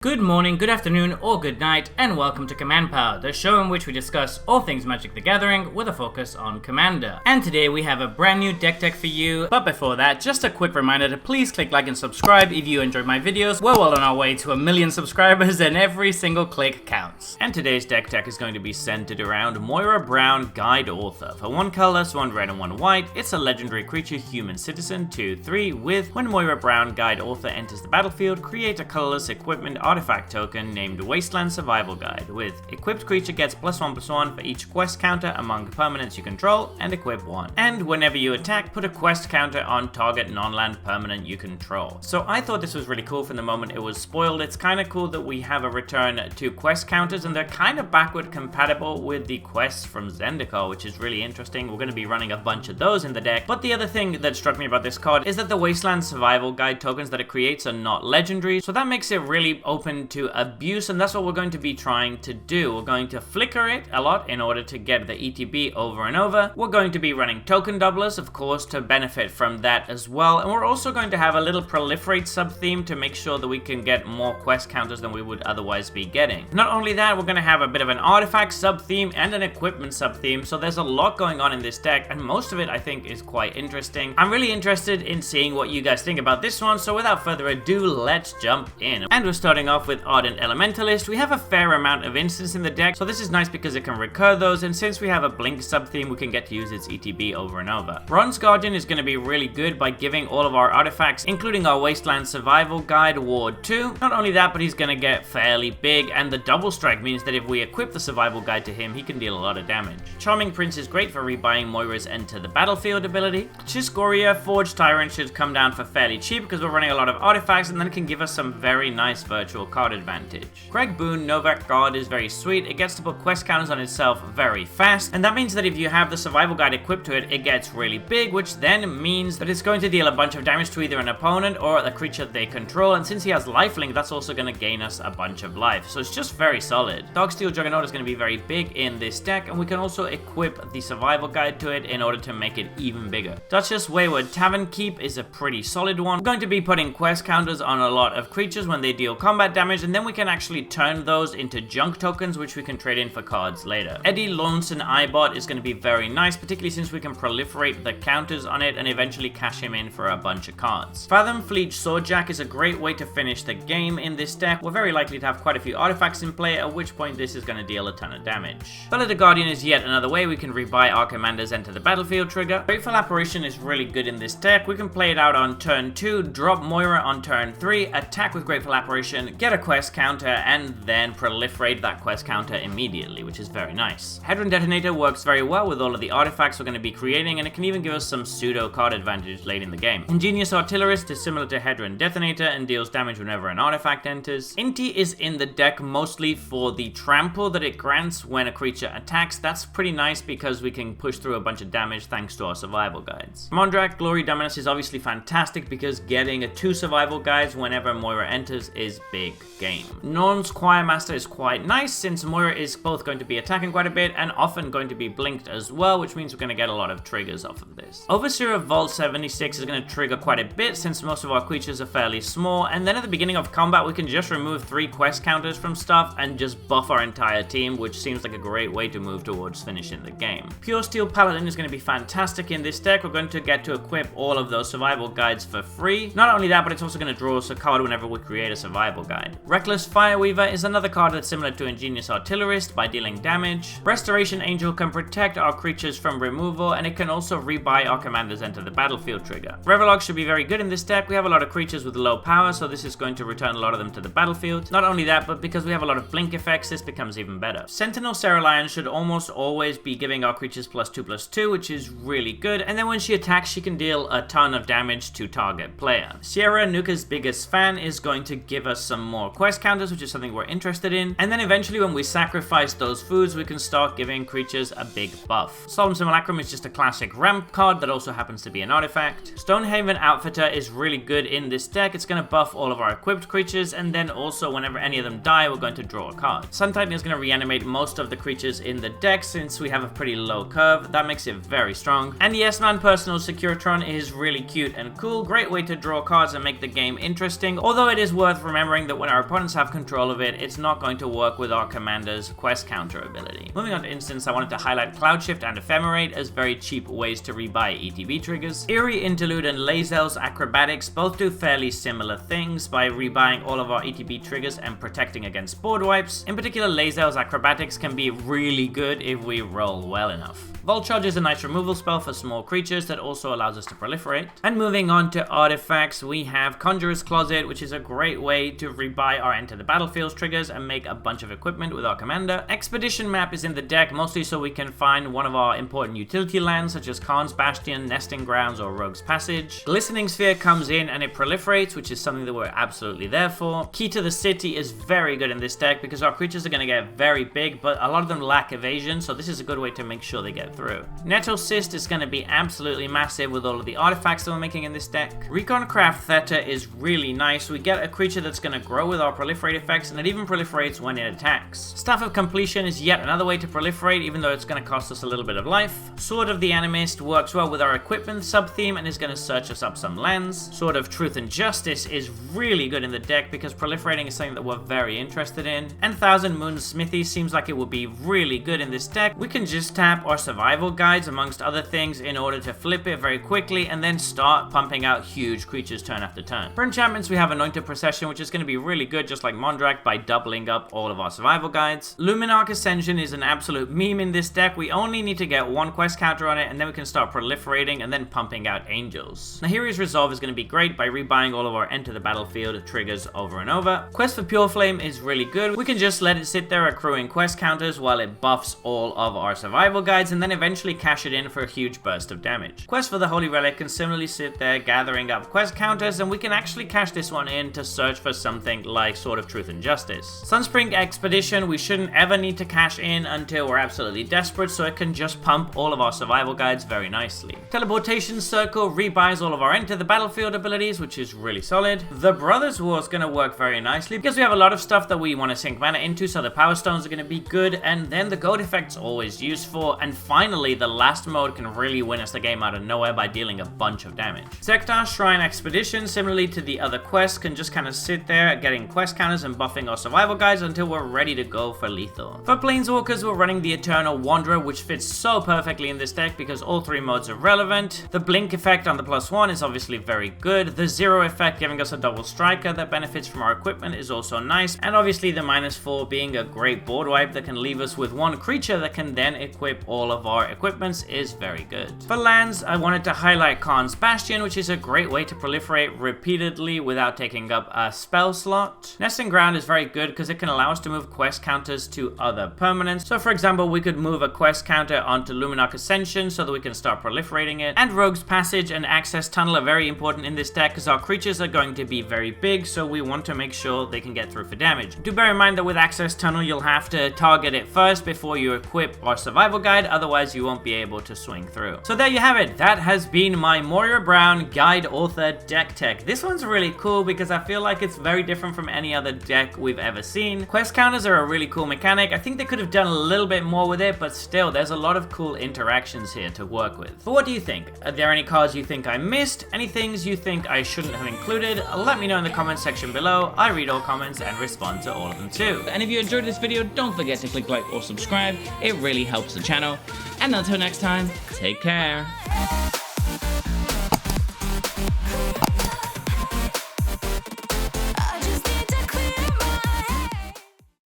Good morning, good afternoon, or good night, and welcome to Command Power, the show in which we discuss all things Magic the Gathering with a focus on Commander. And today we have a brand new deck for you, but before that, just a quick reminder to please click like and subscribe if you enjoyed my videos. We're well on our way to 1 million subscribers and every single click counts. And today's deck is going to be centered around Moira Brown, Guide Author. For 1 color, 1 red and 1 white, it's a legendary creature, human citizen, 2/3, with when Moira Brown, Guide Author enters the battlefield, create a colorless equipment artifact token named Wasteland Survival Guide. With equipped creature gets +1/+1 for each quest counter among permanents you control, and equip 1. And whenever you attack, put a quest counter on target non-land permanent you control. So I thought this was really cool from the moment it was spoiled. It's kind of cool that we have a return to quest counters, and they're kind of backward compatible with the quests from Zendikar, which is really interesting. We're going to be running a bunch of those in the deck. But the other thing that struck me about this card is that the Wasteland Survival Guide tokens that it creates are not legendary, so that makes it really open to abuse, and that's what we're going to be trying to do. We're going to flicker it a lot in order to get the ETB over and over. We're going to be running token doublers, of course, to benefit from that as well, and we're also going to have a little proliferate sub-theme to make sure that we can get more quest counters than we would otherwise be getting. Not only that, we're going to have a bit of an artifact sub-theme and an equipment sub-theme, so there's a lot going on in this deck, and most of it I think is quite interesting. I'm really interested in seeing what you guys think about this one, so without further ado, let's jump in. And we're starting off with ENT Elementalist. We have a fair amount of instants in the deck, so this is nice because it can recur those, and since we have a blink sub-theme, we can get to use its ETB over and over. Bronze Guardian is going to be really good by giving all of our artifacts, including our Wasteland Survival Guide, Ward 2. Not only that, but he's going to get fairly big, and the double strike means that if we equip the Survival Guide to him, he can deal a lot of damage. Charming Prince is great for rebuying Moira's Enter the Battlefield ability. Chiscoria, Forged Tyrant should come down for fairly cheap because we're running a lot of artifacts, and then it can give us some very nice virtual card advantage. Greg Boone, Novak Guard is very sweet. It gets to put quest counters on itself very fast, and that means that if you have the Survival Guide equipped to it, it gets really big, which then means that it's going to deal a bunch of damage to either an opponent or the creature they control, and since he has lifelink, that's also going to gain us a bunch of life, so it's just very solid. Darksteel Juggernaut is going to be very big in this deck, and we can also equip the Survival Guide to it in order to make it even bigger. Duchess Wayward Tavern Keep is a pretty solid one. We're going to be putting quest counters on a lot of creatures when they deal combat damage, and then we can actually turn those into junk tokens, which we can trade in for cards later. Eddie Lonesome Eyebot is going to be very nice, particularly since we can proliferate the counters on it and eventually cash him in for a bunch of cards. Fathom Fleet Swordjack is a great way to finish the game in this deck. We're very likely to have quite a few artifacts in play, at which point this is going to deal a ton of damage. Bella the Guardian is yet another way we can rebuy our Commander's Enter the Battlefield trigger. Grateful Apparition is really good in this deck. We can play it out on turn 2, drop Moira on turn 3, attack with Grateful Apparition, get a quest counter, and then proliferate that quest counter immediately, which is very nice. Hedron Detonator works very well with all of the artifacts we're going to be creating, and it can even give us some pseudo card advantage late in the game. Ingenious Artillerist is similar to Hedron Detonator and deals damage whenever an artifact enters. Inti is in the deck mostly for the trample that it grants when a creature attacks. That's pretty nice because we can push through a bunch of damage thanks to our survival guides. Mondrak Glory Dominus is obviously fantastic because getting 2 survival guides whenever Moira enters is big game. Norn's Choir Master is quite nice since Moira is both going to be attacking quite a bit and often going to be blinked as well, which means we're going to get a lot of triggers off of this. Overseer of Vault 76 is going to trigger quite a bit since most of our creatures are fairly small, and then at the beginning of combat we can just remove 3 quest counters from stuff and just buff our entire team, which seems like a great way to move towards finishing the game. Pure Steel Paladin is going to be fantastic in this deck. We're going to get to equip all of those survival guides for free. Not only that, but it's also going to draw us a card whenever we create a survival guide. Reckless Fireweaver is another card that's similar to Ingenious Artillerist by dealing damage. Restoration Angel can protect our creatures from removal, and it can also rebuy our Commander's Enter the Battlefield trigger. Revelog should be very good in this deck. We have a lot of creatures with low power, so this is going to return a lot of them to the battlefield. Not only that, but because we have a lot of blink effects, this becomes even better. Sentinel Cerulean should almost always be giving our creatures +2/+2, which is really good, and then when she attacks, she can deal a ton of damage to target player. Sierra, Nuka's biggest fan, is going to give us some more quest counters, which is something we're interested in, and then eventually when we sacrifice those foods, we can start giving creatures a big buff. Solemn Simulacrum is just a classic ramp card that also happens to be an artifact. Stonehaven Outfitter is really good in this deck. It's going to buff all of our equipped creatures, and then also whenever any of them die, we're going to draw a card. Sun Titan is going to reanimate most of the creatures in the deck since we have a pretty low curve. That makes it very strong. And Yes Man Personal Securitron is really cute and cool. Great way to draw cards and make the game interesting, although it is worth remembering that when our opponents have control of it, it's not going to work with our commander's quest counter ability. Moving on to instance, I wanted to highlight Cloud Shift and Ephemerate as very cheap ways to rebuy ETB triggers. Eerie Interlude and Lazel's Acrobatics both do fairly similar things by rebuying all of our ETB triggers and protecting against board wipes. In particular, Lazel's Acrobatics can be really good if we roll well enough. Vault Charge is a nice removal spell for small creatures that also allows us to proliferate. And moving on to artifacts, we have Conjurer's Closet, which is a great way to rebuy our Enter the Battlefield triggers and make a bunch of equipment with our commander. Expedition Map is in the deck mostly so we can find one of our important utility lands such as Khan's Bastion, Nesting Grounds, or Rogue's Passage. Glistening Sphere comes in and it proliferates, which is something that we're absolutely there for. Key to the City is very good in this deck because our creatures are going to get very big, but a lot of them lack evasion, so this is a good way to make sure they get through. Netto Cyst is going to be absolutely massive with all of the artifacts that we're making in this deck. Recon Craft Theta is really nice. We get a creature that's going to grow with our proliferate effects, and it even proliferates when it attacks. Staff of Completion is yet another way to proliferate, even though it's going to cost us a little bit of life. Sword of the Animist works well with our equipment sub-theme and is going to search us up some lands. Sword of Truth and Justice is really good in the deck because proliferating is something that we're very interested in. And Thousand Moons Smithy seems like it would be really good in this deck. We can just tap our survival guides amongst other things in order to flip it very quickly and then start pumping out huge creatures turn after turn. For enchantments, we have Anointed Procession, which is going to be really good just like Mondrak by doubling up all of our survival guides. Luminarch Ascension is an absolute meme in this deck. We only need to get one quest counter on it and then we can start proliferating and then pumping out angels. Nahiri's Resolve is going to be great by rebuying all of our Enter the Battlefield triggers over and over. Quest for Pure Flame is really good. We can just let it sit there accruing quest counters while it buffs all of our survival guides and then eventually cash it in for a huge burst of damage. Quest for the Holy Relic can similarly sit there gathering up quest counters, and we can actually cash this one in to search for something like Sword of Truth and Justice. Sunspring Expedition we shouldn't ever need to cash in until we're absolutely desperate, so it can just pump all of our survival guides very nicely. Teleportation Circle rebuys all of our Enter the Battlefield abilities, which is really solid. The Brothers War is going to work very nicely because we have a lot of stuff that we want to sink mana into, so the Power Stones are going to be good, and then the Goat Effect's always useful, and finally the last mode can really win us the game out of nowhere by dealing a bunch of damage. Sektar Shrine Expedition, similarly to the other quests, can just kind of sit there getting quest counters and buffing our survival guides until we're ready to go for lethal. For Planeswalkers, we're running the Eternal Wanderer, which fits so perfectly in this deck because all three modes are relevant. The Blink effect on the +1 is obviously very good. The Zero effect giving us a double striker that benefits from our equipment is also nice, and obviously the -4 being a great board wipe that can leave us with one creature that can then equip all of our equipments is very good. For lands, I wanted to highlight Khan's Bastion, which is a great way to proliferate repeatedly without taking up a spell slot. Nesting Ground is very good because it can allow us to move quest counters to other permanents. So for example, we could move a quest counter onto Luminarch Ascension so that we can start proliferating it. And Rogue's Passage and Access Tunnel are very important in this deck because our creatures are going to be very big, so we want to make sure they can get through for damage. Do bear in mind that with Access Tunnel, you'll have to target it first before you equip our survival guide, otherwise you won't be able to swing through. So there you have it. That has been my Moira Brown Guide Author deck tech. This one's really cool because I feel like it's very different from any other deck we've ever seen. Quest counters are a really cool mechanic. I think they could have done a little bit more with it, but still, there's a lot of cool interactions here to work with. But what do you think? Are there any cards you think I missed? Any things you think I shouldn't have included? Let me know in the comment section below. I read all comments and respond to all of them too. And if you enjoyed this video, don't forget to click like or subscribe. It really helps the channel. And until next time, take care.